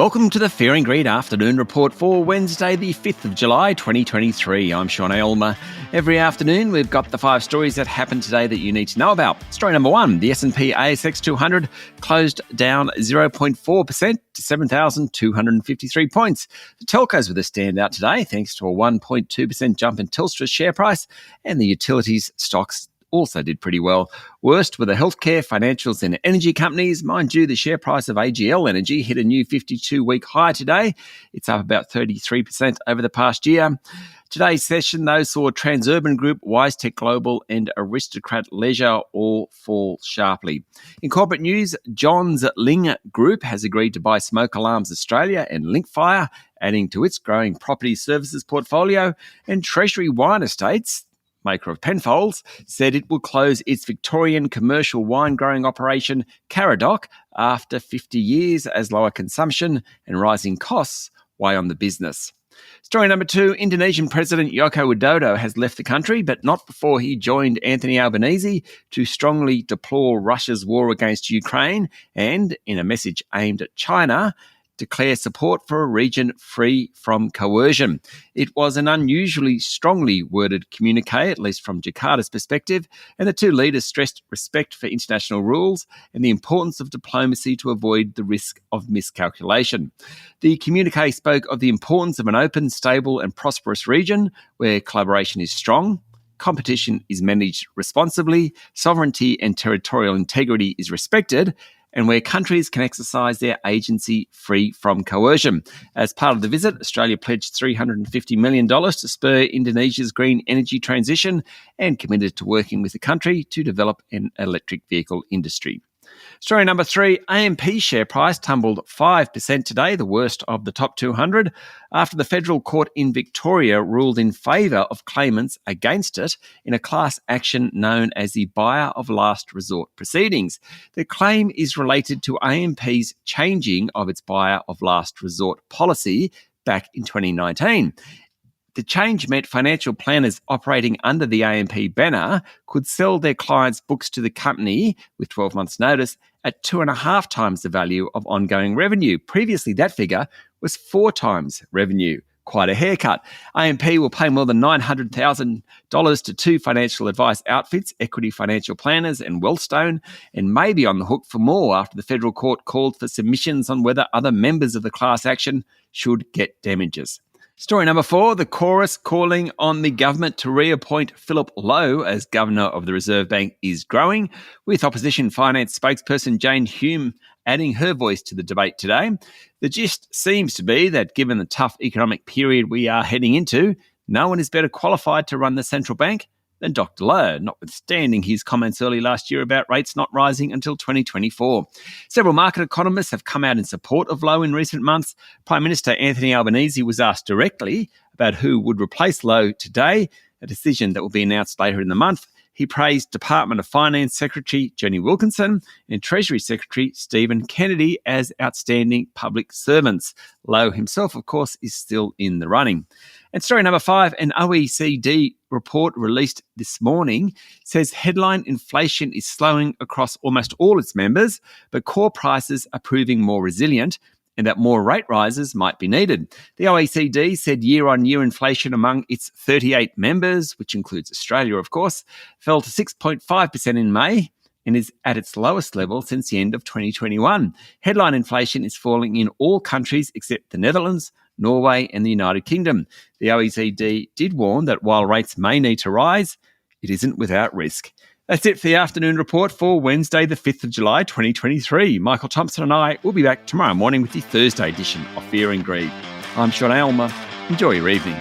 Welcome to the Fear and Greed Afternoon Report for Wednesday, the 5th of July, 2023. I'm Sean Aylmer. Every afternoon, we've got the 5 stories that happened today that you need to know about. Story number 1, the S&P ASX 200 closed down 0.4% to 7,253 points. The telcos were the standout today, thanks to a 1.2% jump in Telstra's share price, and the utilities stocks also did pretty well. Worst were the healthcare, financials and energy companies. Mind you, the share price of AGL Energy hit a new 52-week high today. It's up about 33% over the past year. Today's session, though, saw Transurban Group, WiseTech Global and Aristocrat Leisure all fall sharply. In corporate news, Johns Lyng Group has agreed to buy Smoke Alarms Australia and Linkfire, adding to its growing property services portfolio, and Treasury Wine Estates, maker of Penfolds, said it will close its Victorian commercial wine growing operation, Caradoc, after 50 years as lower consumption and rising costs weigh on the business. Story number 2, Indonesian President Joko Widodo has left the country, but not before he joined Anthony Albanese to strongly deplore Russia's war against Ukraine and, in a message aimed at China, declare support for a region free from coercion. It was an unusually strongly worded communique, at least from Jakarta's perspective, and the two leaders stressed respect for international rules and the importance of diplomacy to avoid the risk of miscalculation. The communique spoke of the importance of an open, stable and prosperous region where collaboration is strong, competition is managed responsibly, sovereignty and territorial integrity is respected, and where countries can exercise their agency free from coercion. As part of the visit, Australia pledged $350 million to spur Indonesia's green energy transition and committed to working with the country to develop an electric vehicle industry. Story number 3, AMP share price tumbled 5% today, the worst of the top 200, after the federal court in Victoria ruled in favour of claimants against it in a class action known as the Buyer of Last Resort proceedings. The claim is related to AMP's changing of its Buyer of Last Resort policy back in 2019. The change meant financial planners operating under the AMP banner could sell their clients' books to the company with 12 months' notice at 2.5 times the value of ongoing revenue. Previously, that figure was 4 times revenue. Quite a haircut. AMP will pay more than $900,000 to 2 financial advice outfits, Equity Financial Planners and Wellstone, and may be on the hook for more after the federal court called for submissions on whether other members of the class action should get damages. Story number 4, the chorus calling on the government to reappoint Philip Lowe as Governor of the Reserve Bank is growing, with opposition finance spokesperson Jane Hume adding her voice to the debate today. The gist seems to be that given the tough economic period we are heading into, no one is better qualified to run the central bank than Dr. Lowe, notwithstanding his comments early last year about rates not rising until 2024. Several market economists have come out in support of Lowe in recent months. Prime Minister Anthony Albanese was asked directly about who would replace Lowe today, a decision that will be announced later in the month. He praised Department of Finance Secretary Jenny Wilkinson and Treasury Secretary Stephen Kennedy as outstanding public servants. Lowe himself, of course, is still in the running. And story number 5, an OECD report released this morning says headline inflation is slowing across almost all its members, but core prices are proving more resilient and that more rate rises might be needed. The OECD said year-on-year inflation among its 38 members, which includes Australia, of course, fell to 6.5% in May and is at its lowest level since the end of 2021. Headline inflation is falling in all countries except the Netherlands, Norway and the United Kingdom. The OECD did warn that while rates may need to rise, it isn't without risk. That's it for the afternoon report for Wednesday, the 5th of July, 2023. Michael Thompson and I will be back tomorrow morning with the Thursday edition of Fear and Greed. I'm Sean Aylmer. Enjoy your evening.